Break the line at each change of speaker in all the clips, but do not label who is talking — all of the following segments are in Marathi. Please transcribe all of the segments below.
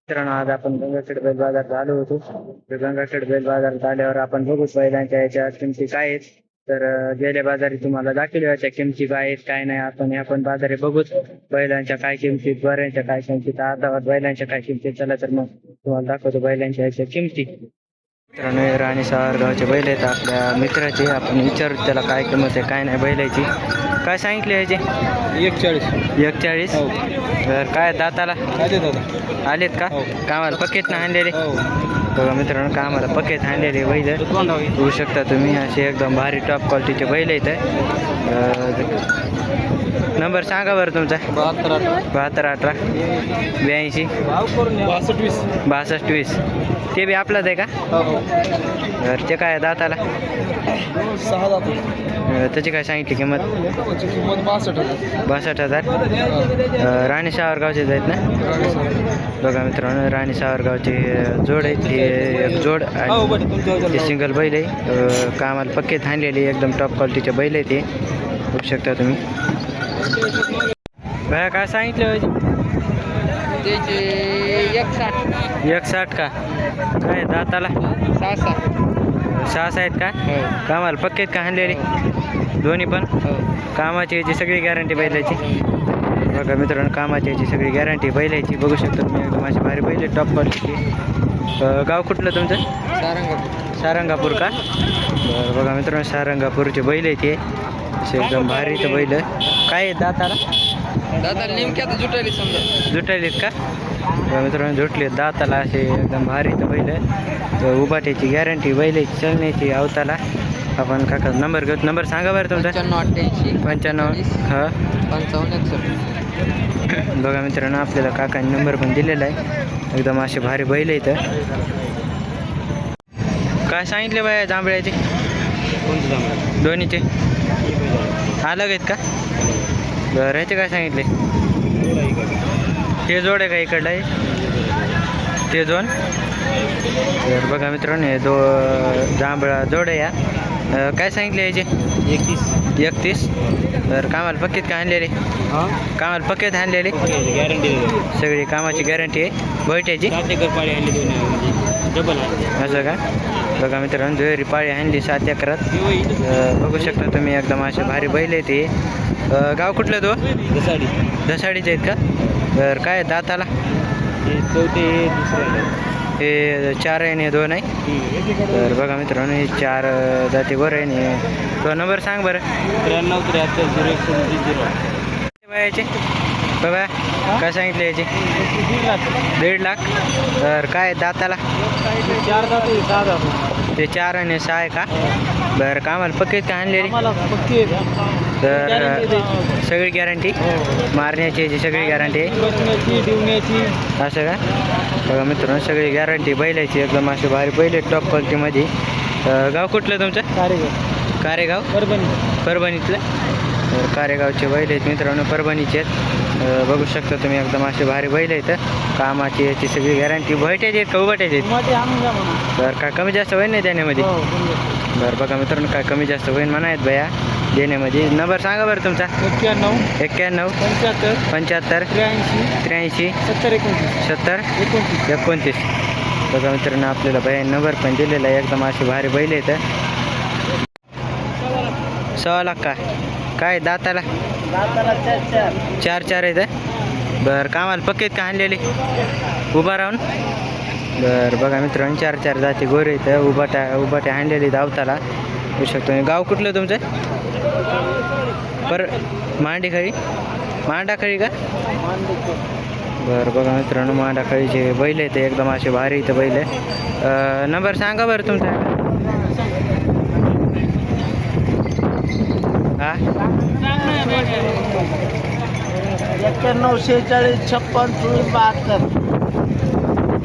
मित्रांनो, आज आपण गंगाखेड बैल बाजारात आलो होतो. तर गंगाखेड बैल बाजारात आल्यावर आपण बघूच बैलांच्या याच्या किमती काय आहेत. तर गेल्या बाजारी तुम्हाला दाखवल्या याच्या किमती काय आहेत काय नाही. आपण बाजारी बघूच बैलांच्या काय किमती, बऱ्यांच्या काय किमती, अर्धावट बैलांच्या काय किमती. चला तर मग तुम्हाला दाखवतो बैलांच्या याच्या किमती. मित्रांनो, हे राणी सावरगावचे बैल आहेत आपल्या मित्राचे. आपण विचारू त्याला काय किंमत आहे काय नाही बैलाची. काय सांगितले याचे? 41.
हो.
तर काय दाताला
आले दादा.
आलेत का?
हो.
कामाला पकेट ना आणलेले.
हो.
बघा मित्रांनो, कामाला पकेट आणलेले बैल होऊ शकता तुम्ही. असे एकदम भारी टॉप क्वालिटीचे बैल आहेत. नंबर सांगा बरं तुमचा. 72 18 82 62 20. ते बी आपलाच आहे का? तर ते काय दाताला
6 जातो.
त्याची काय सांगितली किंमत?
किंमत
62,000. राणी सावरगावचेच आहेत ना? बघा मित्रांनो, राणी सावरगावचे जोड आहेत. हे एक जोड आणि सिंगल बैल आहे. कामाला पक्के थांबलेले एकदम टॉप क्वालिटीचे बैल आहे ते बघू शकता तुम्ही. भया काय सांगितलं?
त्याचे
160 का? काय दाताला 6 आहेत का? कामाला पक्केत का आणलेले दोन्ही पण? कामाची याची सगळी गॅरंटी बैलाची. बघा मित्रांनो, कामाची याची सगळी गॅरंटी बैलाची बघू शकता तुम्ही. एकदम अशी भारी बैल टॉप क्वालिटीची. गाव कुठलं तुमचं? सारंगापूर का? बरं. बघा मित्रांनो, सारंगापूरचे बैल आहे ते असे एकदम भारीचे बैल. काय दाताला
नेमक्या जुटायली समजा.
जुटायलेत का? बघा मित्रांनो, झुटले दाताला असे एकदम भारीचे बैल. उभाट्याची गॅरंटी बैलाची चलण्याची अवताला. आपण काका नंबर घेऊ. नंबर सांगा बरं तुमचा. 95 हां
55
बघा मित्रांनो, आपल्याला काकांनी नंबर पण दिलेला आहे. एकदम असे भारी बैल आहेत. काय सांगितले बाया जांभळ्याचे? दोन्हीचे अलग आहेत का? बरं. ह्याचे काय सांगितले? ते जोड आहे का इकडला आहे? ते दोन. तर बघा मित्रांनो, हे जांभळा जोड आहे या. काय सांगितले याचे? 31. तर कामाला पक्केत का आणलेले? कामाला पक्केत आणलेले
गॅरंटी
सगळी कामाची गॅरंटी आहे बैठ्याची. असं का? बघा मित्रांनो, दुहेरी पाळी आणली 7 एकरात. बघू शकता तुम्ही. एकदम असे भारी बैल आहे ते. गाव कुठलं तो? दसाडीचे आहेत का? तर काय दाताला? हे 4 आहे आणि 2 आहे. तर बघा मित्रांनो, हे 4 जाती बरं आहे. आणि तो नंबर सांग बरं.
93
याचे बाबा काय सांगितले याचे? 1.5 लाख. तर काय दाताला?
4 जातो.
ते 4 आणि 6 आहे का? बरं. कामाला पक्के का आणलेली? तर सगळी गॅरंटी मारण्याची याची सगळी गॅरंटी आहे. असं का? बघा मित्रांनो, सगळी गॅरंटी बैलाची. एकदम असे भारी बैल टॉप क्वालिटीमध्ये. गाव कुठलं तुमचं? कारेगाव परभणीतलं. तर कारेगावचे बैल आहेत मित्रांनो, परभणीचे आहेत. बघू शकता तुम्ही. एकदम असे भारी बैल आहेत. कामाची याची सगळी गॅरंटी. बैठ्याचे आहेत का उभाट्याचे आहेत? तर काय कमी जास्त होईल नाही देण्यामध्ये? बरं. बघा मित्रांनो, काय कमी जास्त होईल म्हणा आहेत भया देण्यामध्ये. नंबर सांगा बरं तुमचा. 91 75 83 70 29. बघा मित्रांनो, आपल्याला भया नंबर पण दिलेला आहे. एकदम असे भारी बैल आहेत. 6 लाख का? काय दाताला? 4 आहेत. बरं. कामाला पक्केत का आणलेले उभा राहून? बरं. बघा मित्रांनो, 4 जाती गोरे आहेत. उभाट्या आणलेली धावताला होऊ शकतो. गाव कुठलं तुमचं? मांडाखळी का? बरं. बघा मित्रांनो, मांडाखळीचे बैल आहेत. एकदम असे भारी इथं बैल आहे. नंबर सांगा बरं तुमचा. हा
91 46 56 72.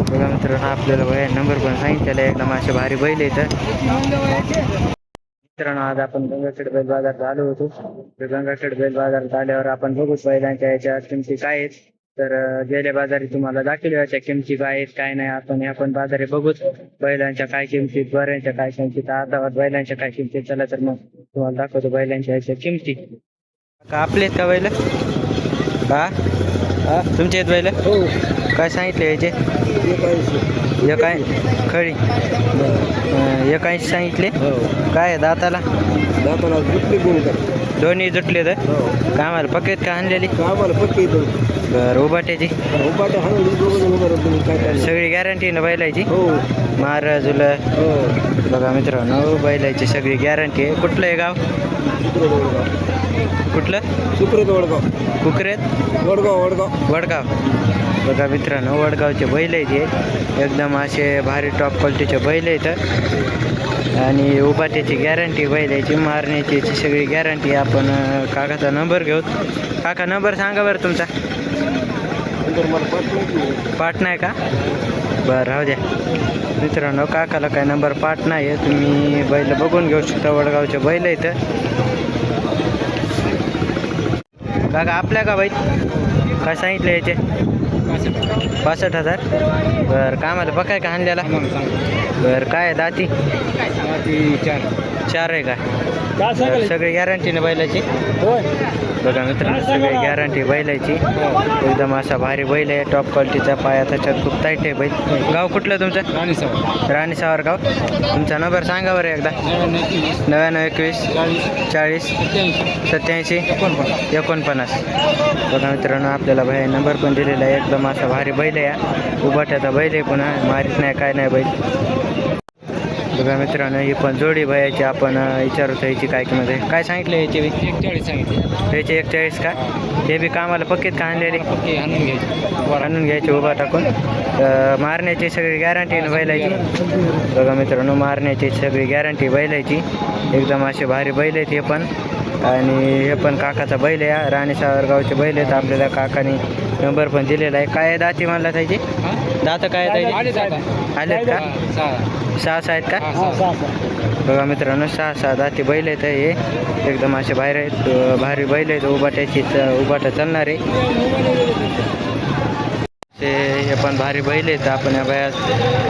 बघा मित्रांनो, आपल्याला भया नंबर पण सांगितलेला आहे. एकदम असे भारी बैल आहेत. मित्रांनो, आज आपण गंगाखेड बैल बाजारात आलो होतो. तर गंगाखेड बैल बाजारात आल्यावर आपण बघूच बैलांच्या याच्या किमती काय आहेत. तर गेल्या बाजारी तुम्हाला दाखवल्या याच्या किमती काय आहेत काय नाही. आपण बाजारी बघूच बैलांच्या काय किमतीत, बऱ्यांच्या काय किमतीत, अर्धावट बैलांच्या काय किमतीत. चला तर मग तुम्हाला दाखवतो बैलांच्या याच्या किमती. का आपले आहेत का बैल? हा तुमचे आहेत बैल
हो
काय सांगितले याचे एक आहे खळी 81 सांगितले
हो
काय आहे दाताला
दाताला कुठली गुण का
दोन्ही जुटले तर
हो
कामाला पक्केत का आणलेली
आम्हाला पक्की
बरं उभाट्याची
उपाट तुम्ही काय
सगळी गॅरंटी ना बैलायची
हो
महाराजुल
हो
बघा मित्रांनो बैलाची सगळी गॅरंटी आहे कुठलं आहे गाव कुठलं
सुप्रत वडगाव
कुकरेत
वडगाव वडगाव
वडगाव बघा मित्रांनो वडगावचे बैल आहेत हे एकदम असे भारी टॉप क्वालिटीचे बैल आहेत आणि उभाट्याची गॅरंटी बैलाची मारण्याची याची सगळी गॅरंटी आपण काकाचा नंबर घेऊ काका नंबर सांगा बरं तुमचा पाठ नाही का बरं राहू द्या मित्रांनो काकाला काय नंबर पाठ नाही आहे तुम्ही बैल बघून घेऊ शकता वडगावचे बैल इथं काका आपल्या का बैल काय सांगितलं याचे 65,000 बरं कामाला बघाय का आणल्याला बरं काय आहे दाती चार आहे का बरं, सगळी गॅरंटीने बैलाची बघा मित्रांनो सगळी गॅरंटी बैलाची एकदम असा भारी बैल आहे टॉप क्वालिटीचा पाया त्याच्यात खूप टाईट आहे बैल गाव कुठलं तुमचं राणी सावरगाव तुमचा नंबर सांगा बरं एकदा 99 21 40 87 49 बघा मित्रांनो आपल्याला भाई नंबर पण दिलेला आहे एकदम असा भारी बैल आहे उभाट्याचा बैल आहे पुन्हा मारीत नाही काय नाही बैल बघा मित्रांनो ही पण जोडी भयाची आपण विचारतो याची काय किंमत आहे काय सांगितलं याची
41 सांगितले
याचे 41 का हे बी कामाला पक्केत का आणलेले
पक्की आणून घ्यायची
आणून घ्यायचे उभा टाकून मारण्याची सगळी गॅरंटी बैलायची बघा मित्रांनो मारण्याची सगळी गॅरंटी बैलायची एकदम असे भारी बैल आहेत हे पण आणि हे पण काकाचा बैल आहे राणी सावरगावचे बैल आहेत आपल्याला काकाने नंबर पण दिलेला आहे काय दाती म्हणला त्याची दात काय आलेत का 6 आहेत का बघा मित्रांनो 6 दाती बैल आहेत हे एकदम असे बाहेर आहेत भारी बैल आहेत उभाटा चालणारे ते हे पण भारी बैल आहेत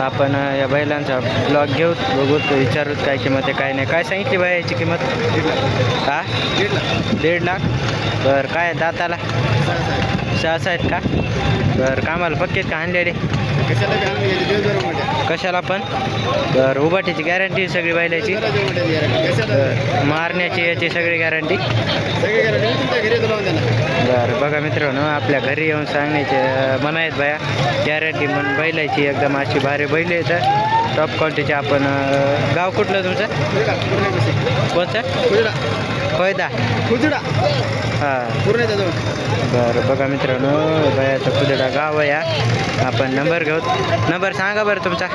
आपण या बैलांचा ब्लॉग घेऊ बघू विचारूत काय किंमत आहे काय नाही काय सांगितली बाय याची किंमत का 1.5 लाख बरं काय दाताला 6 आहेत का बरं कामाला पक्केत का आणलेले कशाला पण बरं उभाटीची गॅरंटी सगळी बैलाची मारण्याची याची सगळी गॅरंटी बरं बघा मित्रांनो आपल्या घरी येऊन सांगण्याचे मना आहेत बाया गॅरंटी म्हणून बैलाची एकदम अशी भारी बैल आहेत टॉप क्वालिटीचे आपण गाव कुठलं तुमचं कोणतं कोयदा हां बरं बघा मित्रांनो बयाचं कुदडा गाव आहे आपण नंबर घेऊ नंबर सांगा बरं तुमचा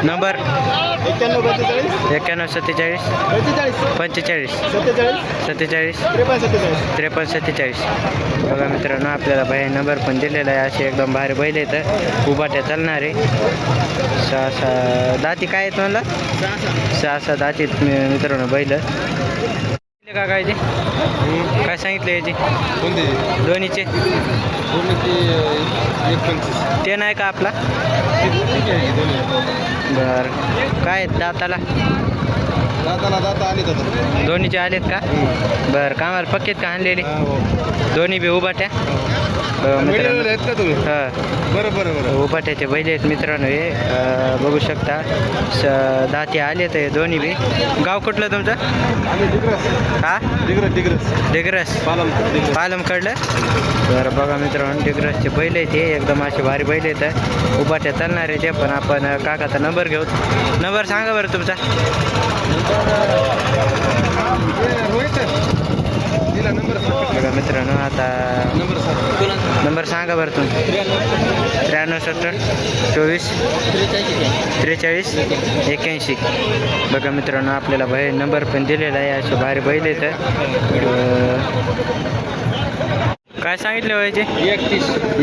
नंबर 91 47 45 47 53 बघा मित्रांनो आपल्याला बाहेर नंबर पण दिलेला आहे असे एकदम भारी बैल येतं उभाट्या चालणारे 6 दाती काय आहेत म्हणलं 6 दाती मित्रांनो बैल का काय ते काय सांगितलं याची दोन्हीचे ते नाही का आपला बरं काय दाताला दोन्हीचे आलेत का बरं कामाला पक्केत का आणलेली दोन्ही बी उभाट्या हां उभाट्याचे बैल आहेत मित्रांनो हे बघू शकता दाती आलेत हे दोन्ही बी गाव कुठलं तुमचं हा डिग्रस पालम कडलं बरं बघा मित्रांनो डिग्रसचे बैल आहेत हे एकदम असे भारी बैल आहेत उभाट्या चालणार आहे ते पण आपण काकाचा नंबर घेऊ नंबर सांगा बरं तुमचा बघा मित्रांनो आता नंबर सांगा बरं तुम्ही 93 70 24 43 81 बघा मित्रांनो आपल्याला बाहेर नंबर पण दिलेला आहे असे भारी बैल येतं काय सांगितले व्हायचे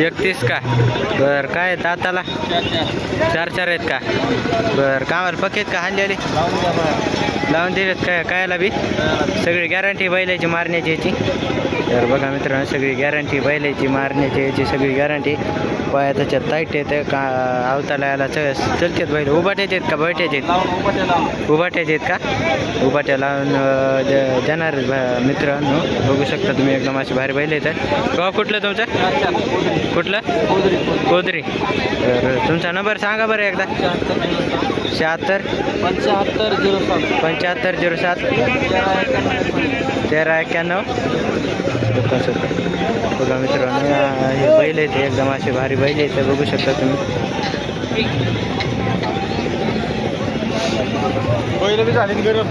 31 का बरं काय दाताला 4 आहेत का बरं कामाला पक्केत का हाणलेले लावून दिलेत काय कायला बी सगळी गॅरंटी बैलाची मारण्याची याची तर बघा मित्रांनो सगळी गॅरंटी बैलाची मारण्याची याची सगळी गॅरंटी. पाया त्याच्यात टाईट येते का आवताला याला चलतात बैल. उभाट्याचे आहेत का बैठ्याचे आहेत? उभाट्याचे आहेत का? उभाट्या लावून जाणार मित्रांनो. बघू शकता तुम्ही एकदम अशी भारी बैल येतात. गाव कुठलं तुमचं? कुठलं? कोदरी. तर तुमचा नंबर सांगा बरं एकदा. 76 75 07 1391. बघा मित्रांनो हे बैल आहेत एकदम असे भारी बैल आहेत बघू शकता तुम्ही.
पहिलं बी झाली गरम.